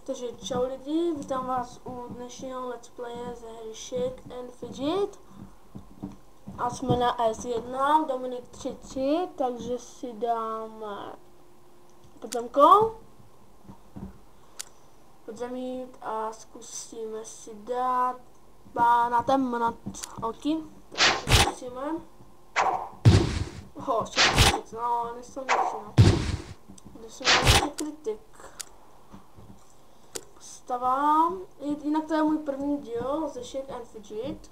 Takže čau lidi, vítám vás u dnešního let's playe ze hry Shake and Fidget. A jsme na S1, Dominik 3-3, takže si dáme podzemí a zkusíme si dát pána temnat oky. Zkusíme. No, nejsem no. Kde jsem mám kritik. Stavám. Jinak to je můj první díl ze Shake and Fidget.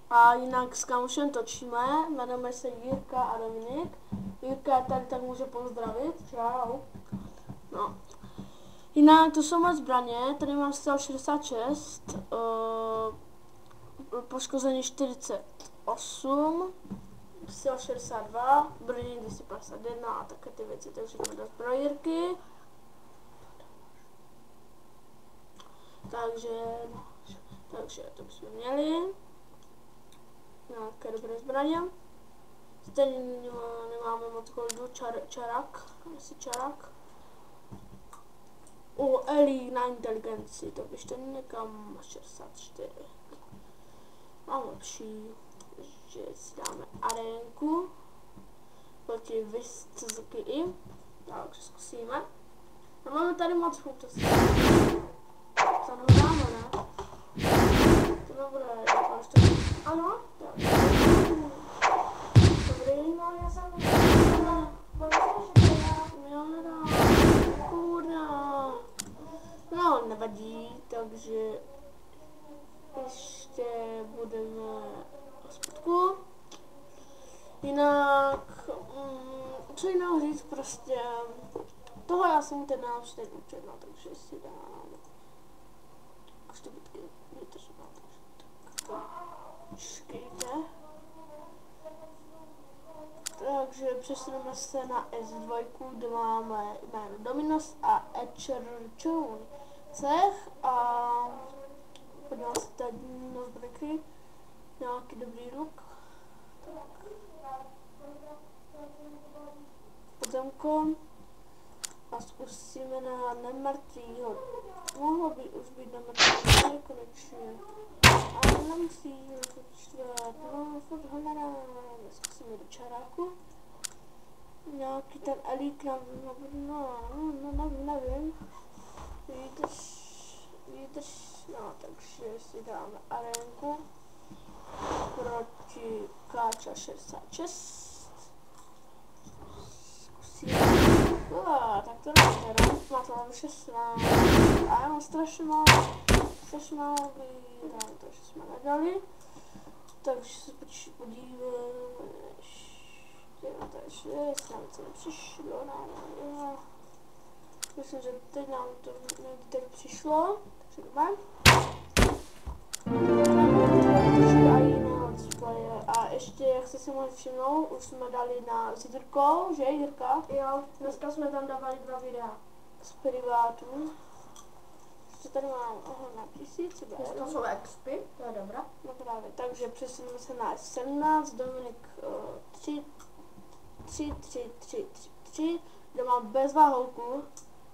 A jinak s kamošem točíme, jmenujeme se Jirka a Dominik. Jirka je tady, tak může pozdravit. Čau. No. Jinak to jsou moje zbraně, tady mám stel 66, poškození 48, stel 62, brnění 251 a také ty věci, takže jdeme do zbrojírky. Takže to bychom měli. Nějaké dobré zbraně. Stejně nemáme moc goldu, čarak. Elí na inteligenci, to běžte někam 64. Mám lepší, že si dáme arénku proti Vistzuki. Takže zkusíme. A máme tady moc hutostí. Co nám dáme, ne? To nebude, ano, tak. Dobrý, no já jsem kurna. No, nevadí, takže ještě budeme v spodku. Jinak, co jiného říct, prostě toho já jsem teď naučil učit, no, takže si dám až to bytky vytržná, takže počkejte. Takže přesuneme se na S2, kde máme jméno Dominos a Etcherčoun cech a podívám se tady na zbrojky, nějaký dobrý luk. Podzemko a zkusíme na nemrtvýho. Mohlo by už být nemrtvý konečně. Ale nemusí počítat, no furt ho nedáme, zkusíme do čaráku. Nějaký ten elík nevím. Vydrž, no takže si dáme arénku proti Káča 66. Zkusíme. Tak to dáme teda, má to mám 16 a já mám strašně málo výhrám, takže jsme nedali. Takže se podíváme ještě na to ještě, jestli nám to nepřišlo, no. Myslím, že teď nám to někdy teď přišlo, takže dobré. A ještě, jak jste si mohli všimnout, už jsme dali s Jirkou, že Jirka? Jo, dneska jsme tam dávali 2 videa. Z privátu. Co tady mám? Aha, na 1000. To jsou expy, to je dobré. No právě, takže přesuneme se na S17, Dominik 3, kde mám bezvá holku,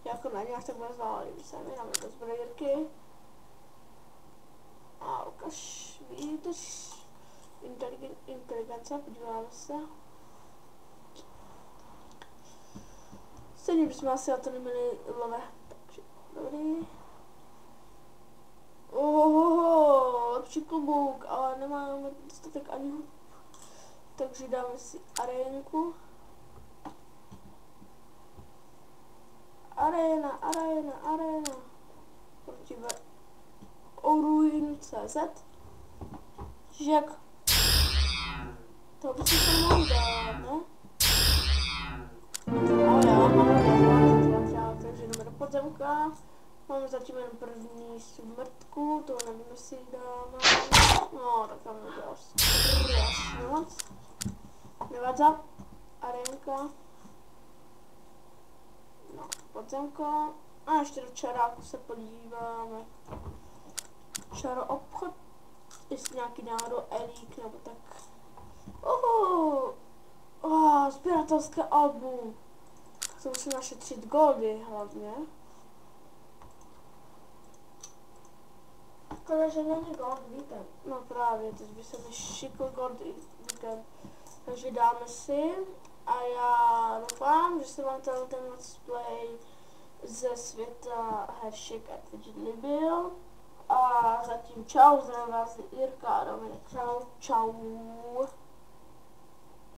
jako na nějak tak bezvá, líbí se mi, dáme do zbrojírky. A ukaž, vidíš, inteligence, podíváme se. Stejně bychom asi na to neměli love, takže dobrý. Lepší klobouk, ale nemáme dostatek ani hub. Takže dáme si arénku. Arena. Proti Oruin.cz. Jak? To by se mohl dát, ne? Ale jo, máme takže jdeme do podzemka. Máme zatím jen první smrtku, to nevím, jestli dáme. No, tak tam neděláš strašně moc. Nevadza. Arénka. No, podzemko. A ještě do čaráku se podíváme. Čaro obchod. Jestli nějaký náhodou elík nebo tak. Sběratelské album. To musím našetřit goldy hlavně. že není gold víkend. No právě, teď by se mi šikl God víkend. Takže dáme si a já doufám, že se vám ten let's play ze světa Hershek a Fidget líbil. A zatím čau, zdravím vás Jirka a Dominik. Čau. Čau.